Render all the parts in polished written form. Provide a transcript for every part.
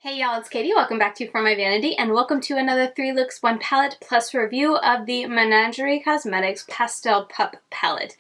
Hey y'all, it's Katie. Welcome back to For My Vanity and welcome to another 3 Looks 1 Palette Plus review of the Menagerie Cosmetics Pastel Pup palette.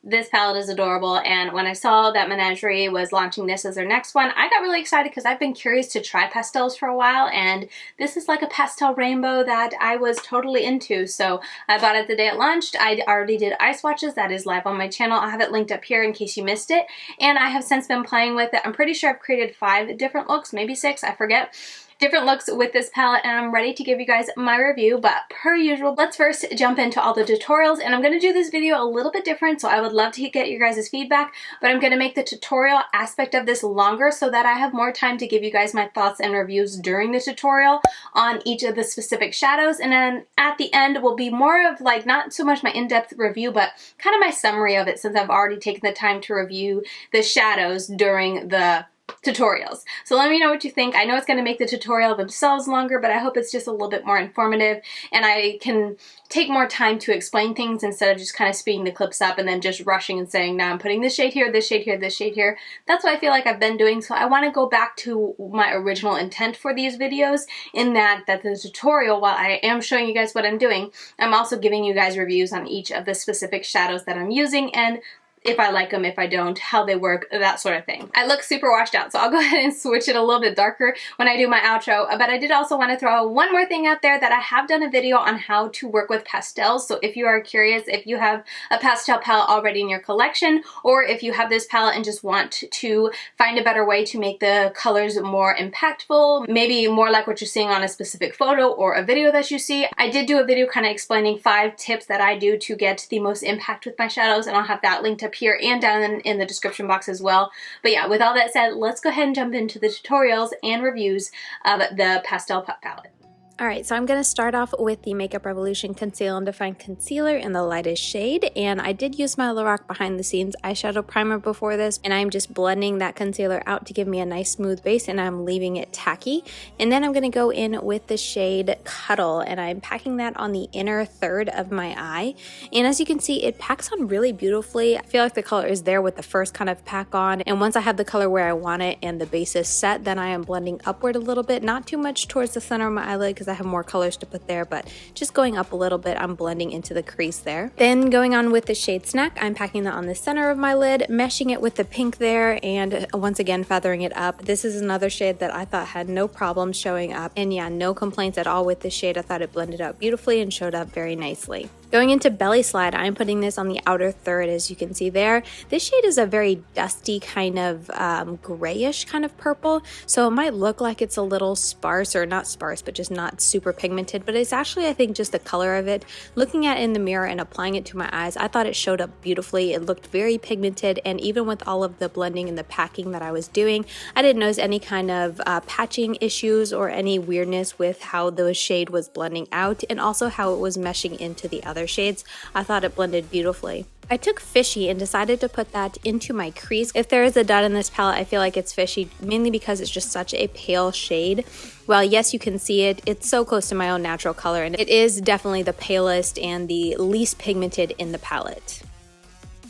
This palette is adorable, and when I saw that Menagerie was launching this as their next one, I got really excited because I've been curious to try pastels for a while, and this is like a pastel rainbow that I was totally into, so I bought it the day it launched. I already did eye swatches. That is live on my channel. I'll have it linked up here in case you missed it, and I have since been playing with it. I'm pretty sure I've created 5 different looks, maybe 6, I forget. Different looks with this palette, and I'm ready to give you guys my review, but per usual, let's first jump into all the tutorials, and I'm going to do this video a little bit different, so I would love to get your guys' feedback, but I'm going to make the tutorial aspect of this longer so that I have more time to give you guys my thoughts and reviews during the tutorial on each of the specific shadows, and then at the end will be more of like, not so much my in-depth review, but kind of my summary of it since I've already taken the time to review the shadows during the tutorials. So let me know what you think. I know it's going to make the tutorial themselves longer, but I hope it's just a little bit more informative and I can take more time to explain things instead of just kind of speeding the clips up and then just rushing and saying, now I'm putting this shade here, this shade here, this shade here. That's what I feel like I've been doing, so I want to go back to my original intent for these videos in that the tutorial, while I am showing you guys what I'm doing, I'm also giving you guys reviews on each of the specific shadows that I'm using and if I like them, if I don't, how they work, that sort of thing. I look super washed out, so I'll go ahead and switch it a little bit darker when I do my outro, but I did also want to throw one more thing out there that I have done a video on how to work with pastels, so if you are curious, if you have a pastel palette already in your collection, or if you have this palette and just want to find a better way to make the colors more impactful, maybe more like what you're seeing on a specific photo or a video that you see, I did do a video kind of explaining 5 tips that I do to get the most impact with my shadows, and I'll have that linked up here and down in the description box as well. But yeah, with all that said, let's go ahead and jump into the tutorials and reviews of the Pastel Pup palette. Alright, so I'm going to start off with the Makeup Revolution Conceal and Define Concealer in the lightest shade, and I did use my LORAC Behind the Scenes eyeshadow primer before this, and I'm just blending that concealer out to give me a nice smooth base, and I'm leaving it tacky. And then I'm going to go in with the shade Cuddle, and I'm packing that on the inner third of my eye, and as you can see, it packs on really beautifully. I feel like the color is there with the first kind of pack on, and once I have the color where I want it and the base is set, then I am blending upward a little bit, not too much towards the center of my eyelid because I have more colors to put there, but just going up a little bit, I'm blending into the crease there. Then going on with the shade Snack, I'm packing that on the center of my lid, meshing it with the pink there, and once again feathering it up. This is another shade that I thought had no problem showing up, and yeah, no complaints at all with this shade. I thought it blended out beautifully and showed up very nicely. Going into Belly Slide, I'm putting this on the outer third, as you can see there. This shade is a very dusty kind of grayish kind of purple, so it might look like it's a little sparse, or not sparse, but just not super pigmented, but it's actually, I think, just the color of it. Looking at it in the mirror and applying it to my eyes, I thought it showed up beautifully. It looked very pigmented, and even with all of the blending and the packing that I was doing, I didn't notice any kind of patching issues or any weirdness with how the shade was blending out, and also how it was meshing into the other shades. I thought it blended beautifully. I took Fishy and decided to put that into my crease. If there is a dot in this palette, I feel like it's Fishy, mainly because it's just such a pale shade. Well, yes, you can see it. It's so close to my own natural color, and it is definitely the palest and the least pigmented in the palette.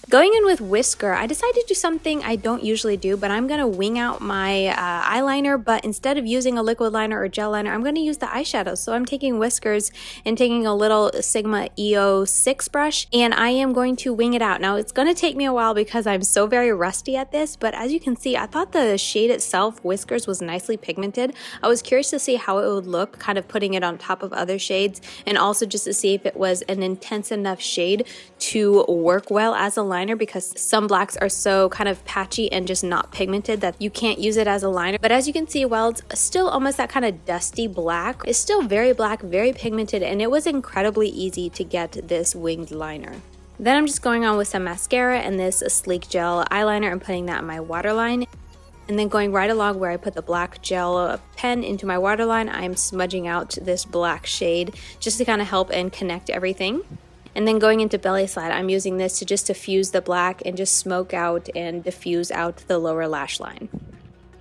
Going in with Whisker, I decided to do something I don't usually do, but I'm going to wing out my eyeliner, but instead of using a liquid liner or gel liner, I'm going to use the eyeshadow. So I'm taking Whiskers and taking a little Sigma E06 brush, and I am going to wing it out. Now, it's going to take me a while because I'm so very rusty at this, but as you can see, I thought the shade itself, Whiskers, was nicely pigmented. I was curious to see how it would look, kind of putting it on top of other shades, and also just to see if it was an intense enough shade to work well as a liner, because some blacks are so kind of patchy and just not pigmented that you can't use it as a liner. But as you can see, while it's still almost that kind of dusty black, it's still very black, very pigmented, and it was incredibly easy to get this winged liner. Then I'm just going on with some mascara and this sleek gel eyeliner and putting that in my waterline. And then going right along where I put the black gel pen into my waterline, I'm smudging out this black shade just to kind of help and connect everything. And then going into Belly Slide, I'm using this to just diffuse the black and just smoke out and diffuse out the lower lash line.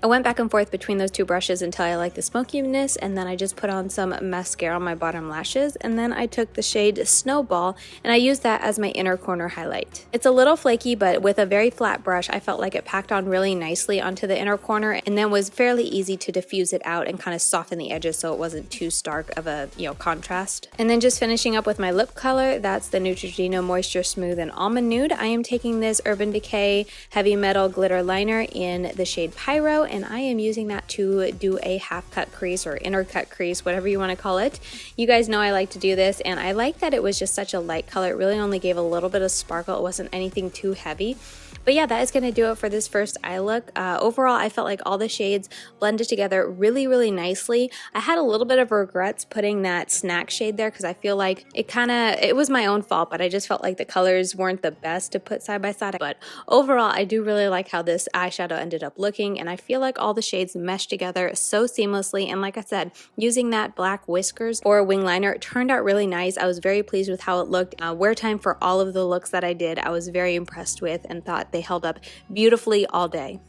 I went back and forth between those two brushes until I liked the smokiness, and then I just put on some mascara on my bottom lashes, and then I took the shade Snowball and I used that as my inner corner highlight. It's a little flaky, but with a very flat brush I felt like it packed on really nicely onto the inner corner and then was fairly easy to diffuse it out and kind of soften the edges so it wasn't too stark of a contrast. And then just finishing up with my lip color, that's the Neutrogena Moisture Smooth and Almond Nude. I am taking this Urban Decay Heavy Metal Glitter Liner in the shade Pyro, and I am using that to do a half cut crease or inner cut crease, whatever you want to call it. You guys know I like to do this, and I like that it was just such a light color. It really only gave a little bit of sparkle. It wasn't anything too heavy. But yeah, that is going to do it for this first eye look. Overall, I felt like all the shades blended together really, really nicely. I had a little bit of regrets putting that snack shade there because I feel like it was my own fault, but I just felt like the colors weren't the best to put side by side. But overall, I do really like how this eyeshadow ended up looking, and I feel like all the shades meshed together so seamlessly. And like I said, using that black whiskers or wing liner, it turned out really nice. I was very pleased with how it looked. Wear time for all of the looks that I did, I was very impressed with and thought they held up beautifully all day.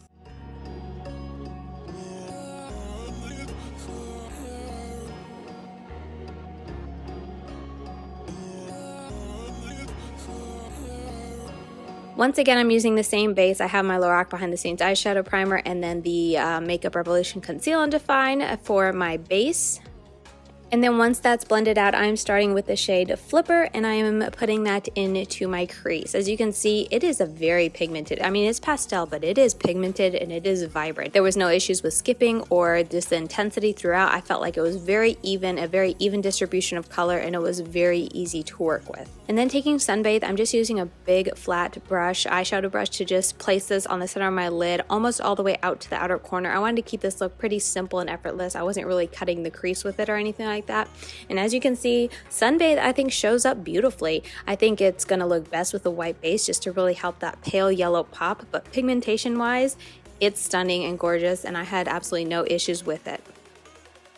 Once again, I'm using the same base. I have my LORAC Behind the Scenes eyeshadow primer and then the Makeup Revolution Conceal and Define for my base. And then once that's blended out, I'm starting with the shade Flipper, and I am putting that into my crease. As you can see, it is a very pigmented, I mean, it's pastel, but it is pigmented and it is vibrant. There was no issues with skipping or just the intensity throughout. I felt like it was very even, a very even distribution of color, and it was very easy to work with. And then taking Sunbathe, I'm just using a big flat brush, eyeshadow brush, to just place this on the center of my lid, almost all the way out to the outer corner. I wanted to keep this look pretty simple and effortless. I wasn't really cutting the crease with it or anything like that. And as you can see, Sunbathe I think shows up beautifully. I think it's going to look best with a white base just to really help that pale yellow pop, but pigmentation wise, it's stunning and gorgeous, and I had absolutely no issues with it.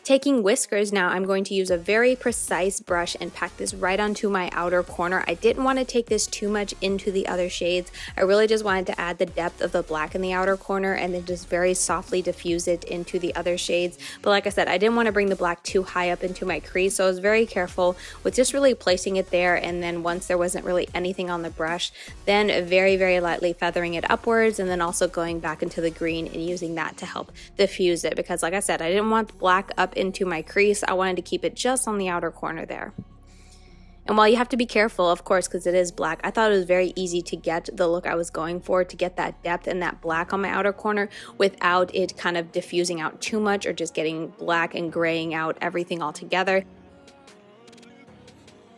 Taking whiskers now, I'm going to use a very precise brush and pack this right onto my outer corner. I didn't want to take this too much into the other shades. I really just wanted to add the depth of the black in the outer corner and then just very softly diffuse it into the other shades. But like I said, I didn't want to bring the black too high up into my crease, so I was very careful with just really placing it there, and then once there wasn't really anything on the brush, then very, very lightly feathering it upwards, and then also going back into the green and using that to help diffuse it, because like I said, I didn't want black up into my crease. I wanted to keep it just on the outer corner there. And while you have to be careful, of course, because it is black, I thought it was very easy to get the look I was going for, to get that depth and that black on my outer corner without it kind of diffusing out too much or just getting black and graying out everything all together.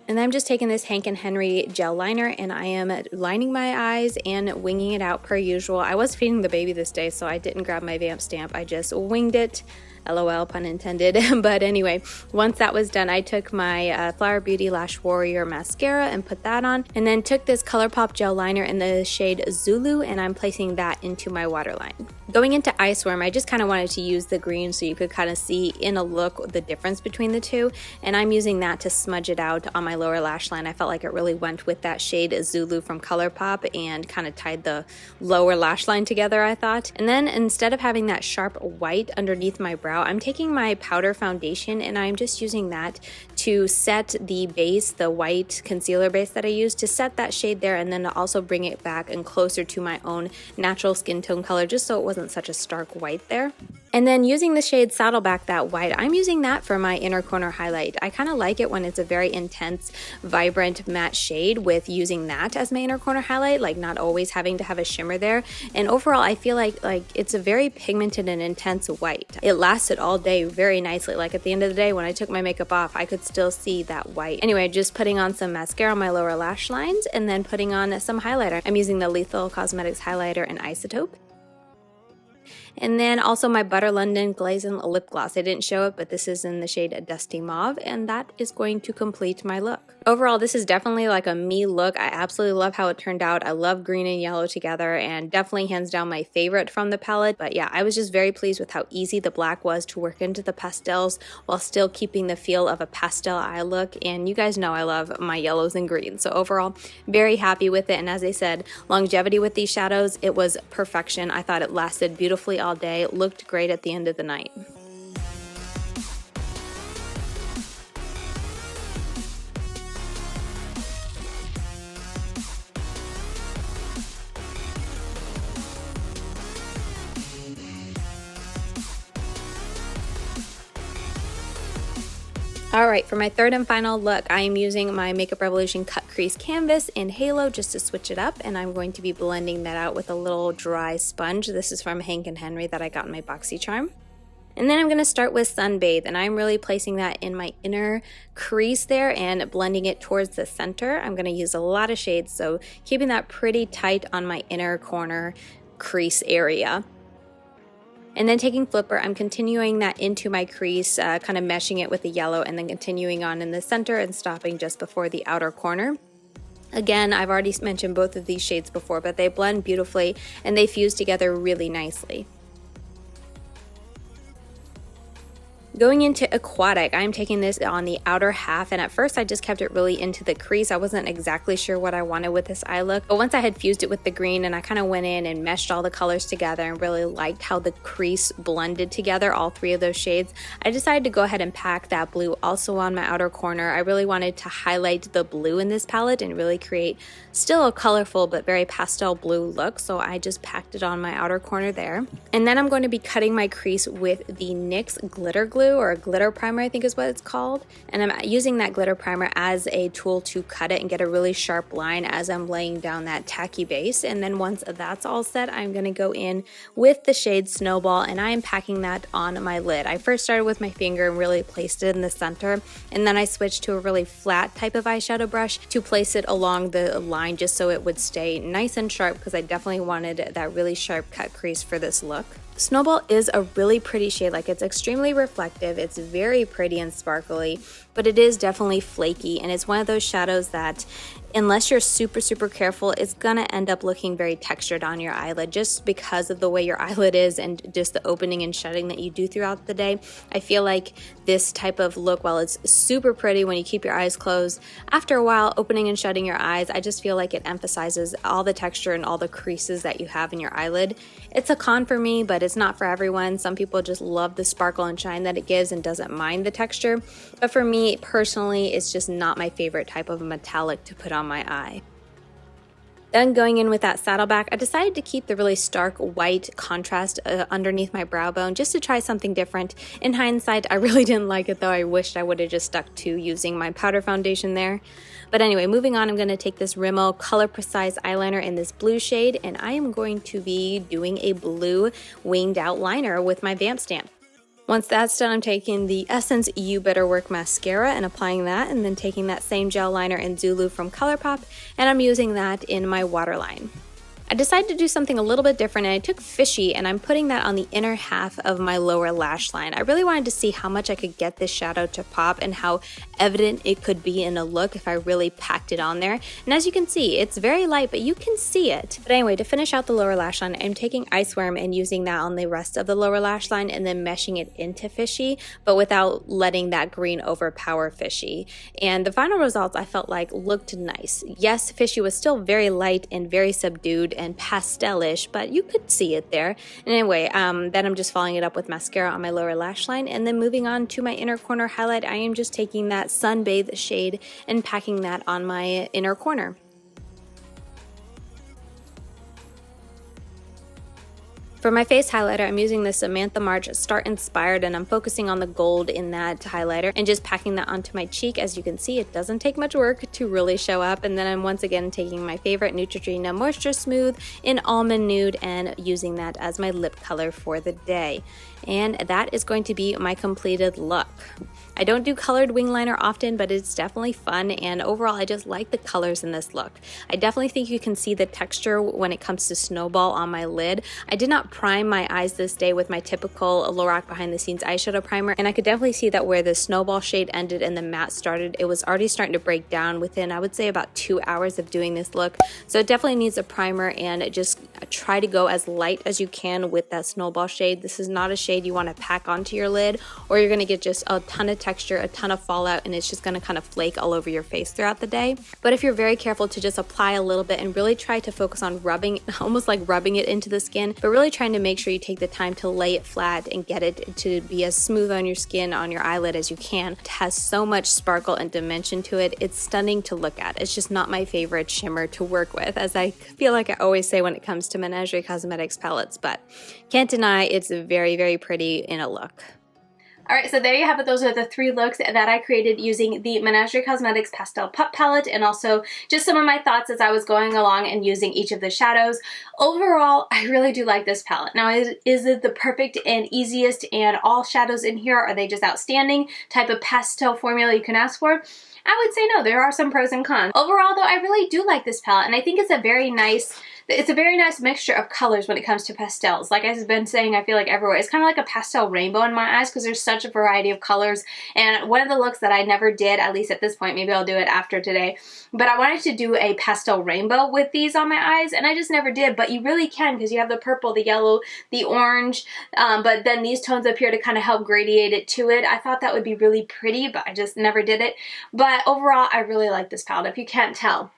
And I'm just taking this Hank & Henry gel liner, and I am lining my eyes and winging it out per usual. I was feeding the baby this day, so I didn't grab my vamp stamp. I just winged it. LOL, pun intended. But anyway, once that was done, I took my Flower Beauty Lash Warrior mascara and put that on, and then took this Colourpop gel liner in the shade Zulu, and I'm placing that into my waterline. Going into Iceworm, I just kind of wanted to use the green so you could kind of see in a look the difference between the two, and I'm using that to smudge it out on my lower lash line. I felt like it really went with that shade Zulu from Colourpop and kind of tied the lower lash line together, I thought. And then instead of having that sharp white underneath my brow, I'm taking my powder foundation and I'm just using that to set the base, the white concealer base that I used, to set that shade there, and then to also bring it back and closer to my own natural skin tone color, just so it wasn't such a stark white there. And then using the shade Saddleback, that white, I'm using that for my inner corner highlight. I kind of like it when it's a very intense, vibrant matte shade, with using that as my inner corner highlight, like not always having to have a shimmer there. And overall, I feel like it's a very pigmented and intense white. It lasted all day very nicely. Like at the end of the day, when I took my makeup off, I could still see that white. Anyway, just putting on some mascara on my lower lash lines and then putting on some highlighter. I'm using the Lethal Cosmetics highlighter in Isetope. And then also my Butter London Glazing lip gloss. I didn't show it, but this is in the shade Dusty Mauve, and that is going to complete my look. Overall, this is definitely like a me look. I absolutely love how it turned out. I love green and yellow together, and definitely hands down my favorite from the palette. But yeah, I was just very pleased with how easy the black was to work into the pastels while still keeping the feel of a pastel eye look. And you guys know I love my yellows and greens. So overall, very happy with it. And as I said, longevity with these shadows, it was perfection. I thought it lasted beautifully all all day, looked great at the end of the night. Alright, for my third and final look, I am using my Makeup Revolution Cut Crease Canvas in Halo just to switch it up, and I'm going to be blending that out with a little dry sponge. This is from Hank & Henry that I got in my BoxyCharm. And then I'm going to start with Sunbathe, and I'm really placing that in my inner crease there and blending it towards the center. I'm going to use a lot of shades, so keeping that pretty tight on my inner corner crease area. And then taking Flipper, I'm continuing that into my crease, kind of meshing it with the yellow and then continuing on in the center and stopping just before the outer corner. Again, I've already mentioned both of these shades before, but they blend beautifully and they fuse together really nicely. Going into Aquatic, I'm taking this on the outer half, and at first I just kept it really into the crease. I wasn't exactly sure what I wanted with this eye look, but once I had fused it with the green and I kind of went in and meshed all the colors together and really liked how the crease blended together, all three of those shades, I decided to go ahead and pack that blue also on my outer corner. I really wanted to highlight the blue in this palette and really create still a colorful but very pastel blue look, so I just packed it on my outer corner there. And then I'm going to be cutting my crease with the NYX Glitter Glue, or a glitter primer I think is what it's called, and I'm using that glitter primer as a tool to cut it and get a really sharp line as I'm laying down that tacky base. And then once that's all set, I'm going to go in with the shade Snowball, and I am packing that on my lid. I first started with my finger and really placed it in the center, and then I switched to a really flat type of eyeshadow brush to place it along the line just so it would stay nice and sharp, because I definitely wanted that really sharp cut crease for this look. Snowball is a really pretty shade. Like, it's extremely reflective, it's very pretty and sparkly, but it is definitely flaky, and it's one of those shadows that unless you're super careful, it's gonna end up looking very textured on your eyelid just because of the way your eyelid is and just the opening and shutting that you do throughout the day. I feel like this type of look, while it's super pretty when you keep your eyes closed, after a while opening and shutting your eyes, I just feel like it emphasizes all the texture and all the creases that you have in your eyelid. It's a con for me, but it's not for everyone. Some people just love the sparkle and shine that it gives and doesn't mind the texture, but for me personally, it's just not my favorite type of metallic to put on my eye. Then going in with that Saddleback, I decided to keep the really stark white contrast underneath my brow bone just to try something different. In hindsight, I really didn't like it though. I wished I would have just stuck to using my powder foundation there. But anyway, moving on, I'm going to take this Rimmel Color Precise eyeliner in this blue shade, and I am going to be doing a blue winged outliner with my Vamp stamp. Once that's done, I'm taking the Essence You Better Work mascara and applying that, and then taking that same gel liner in Zulu from Colourpop, and I'm using that in my waterline. I decided to do something a little bit different, and I took Fishy and I'm putting that on the inner half of my lower lash line. I really wanted to see how much I could get this shadow to pop and how evident it could be in a look if I really packed it on there. And as you can see, it's very light, but you can see it. But anyway, to finish out the lower lash line, I'm taking Iceworm and using that on the rest of the lower lash line and then meshing it into Fishy, but without letting that green overpower Fishy. And the final results I felt like looked nice. Yes, Fishy was still very light and very subdued and pastelish, but you could see it there. And anyway, then I'm just following it up with mascara on my lower lash line, and then moving on to my inner corner highlight, I am just taking that Sunbathe shade and packing that on my inner corner. For my face highlighter, I'm using the Samantha March Start Inspired, and I'm focusing on the gold in that highlighter and just packing that onto my cheek. As you can see, it doesn't take much work to really show up. And then I'm once again taking my favorite Neutrogena Moisture Smooth in Almond Nude and using that as my lip color for the day. And that is going to be my completed look. I don't do colored wing liner often, but it's definitely fun, and overall I just like the colors in this look. I definitely think you can see the texture when it comes to Snowball on my lid. I did not prime my eyes this day with my typical LORAC behind the scenes eyeshadow primer, and I could definitely see that where the Snowball shade ended and the matte started, it was already starting to break down within, I would say, about 2 hours of doing this look. So it definitely needs a primer, and just try to go as light as you can with that Snowball shade. This is not a shade shade you want to pack onto your lid, or you're going to get just a ton of texture, a ton of fallout, and it's just going to kind of flake all over your face throughout the day. But if you're very careful to just apply a little bit and really try to focus on rubbing, almost like rubbing it into the skin, but really trying to make sure you take the time to lay it flat and get it to be as smooth on your skin, on your eyelid as you can. It has so much sparkle and dimension to it. It's stunning to look at. It's just not my favorite shimmer to work with, as I feel like I always say when it comes to Menagerie Cosmetics palettes, but can't deny it's very, very pretty in a look. Alright, so there you have it. Those are the 3 looks that I created using the Menagerie Cosmetics Pastel Pup palette, and also just some of my thoughts as I was going along and using each of the shadows. Overall, I really do like this palette. Now, is it the perfect and easiest and all shadows in here, are they just outstanding type of pastel formula you can ask for? I would say no, there are some pros and cons. Overall though, I really do like this palette, and I think it's a very nice mixture of colors when it comes to pastels. Like I've been saying, I feel like everywhere, it's kind of like a pastel rainbow in my eyes because there's such a variety of colors. And one of the looks that I never did, at least at this point, maybe I'll do it after today, but I wanted to do a pastel rainbow with these on my eyes, and I just never did. But you really can, because you have the purple, the yellow, the orange, but then these tones up here to kind of help gradiate it to it. I thought that would be really pretty, but I just never did it. But overall, I really like this palette, if you can't tell.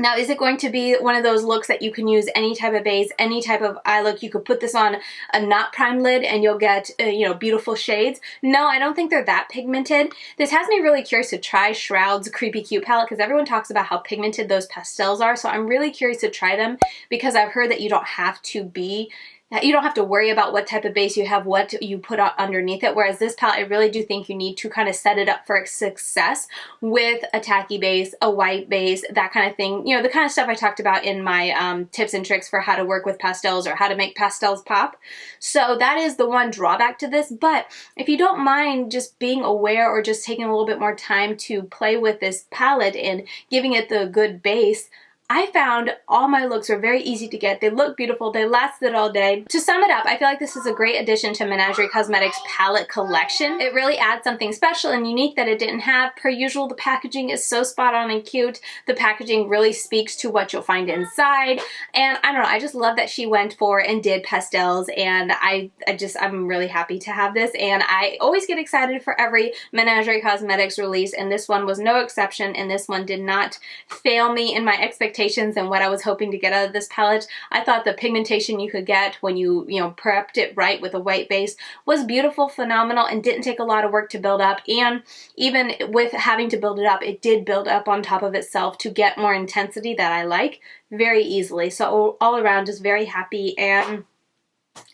Now, is it going to be one of those looks that you can use any type of base, any type of eye look? You could put this on a not primed lid and you'll get, you know, beautiful shades. No, I don't think they're that pigmented. This has me really curious to try Shroud's Creepy Cute palette, because everyone talks about how pigmented those pastels are. So I'm really curious to try them, because I've heard that you don't have to worry about what type of base you have, what you put underneath it. Whereas this palette, I really do think you need to kind of set it up for success with a tacky base, a white base, that kind of thing. You know, the kind of stuff I talked about in my tips and tricks for how to work with pastels or how to make pastels pop. So that is the one drawback to this. But if you don't mind just being aware or just taking a little bit more time to play with this palette and giving it the good base, I found all my looks are very easy to get. They look beautiful. They lasted all day. To sum it up, I feel like this is a great addition to Menagerie Cosmetics palette collection. It really adds something special and unique that it didn't have. Per usual, the packaging is so spot on and cute. The packaging really speaks to what you'll find inside. And I don't know, I just love that she went for and did pastels, and I'm really happy to have this. And I always get excited for every Menagerie Cosmetics release, and this one was no exception, and this one did not fail me in my expectations and what I was hoping to get out of this palette. I thought the pigmentation you could get when you prepped it right with a white base was beautiful, phenomenal, and didn't take a lot of work to build up. And even with having to build it up, it did build up on top of itself to get more intensity that I like very easily. So all around, just very happy. And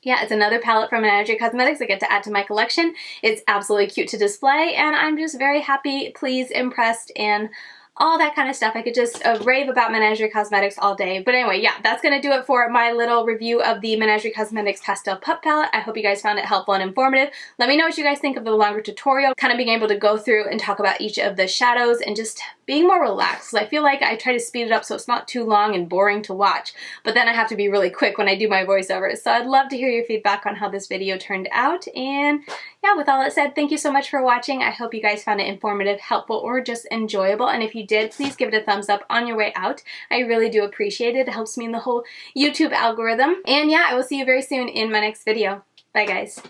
yeah, it's another palette from Menagerie Cosmetics I get to add to my collection. It's absolutely cute to display, and I'm just very happy, pleased, impressed, and all that kind of stuff. I could just rave about Menagerie Cosmetics all day. But anyway, yeah, that's going to do it for my little review of the Menagerie Cosmetics Pastel Pup palette. I hope you guys found it helpful and informative. Let me know what you guys think of the longer tutorial, kind of being able to go through and talk about each of the shadows and just being more relaxed. I feel like I try to speed it up so it's not too long and boring to watch, but then I have to be really quick when I do my voiceovers. So I'd love to hear your feedback on how this video turned out. And yeah, with all that said, thank you so much for watching. I hope you guys found it informative, helpful, or just enjoyable. And if you did, please give it a thumbs up on your way out. I really do appreciate it. It helps me in the whole YouTube algorithm. And yeah, I will see you very soon in my next video. Bye guys.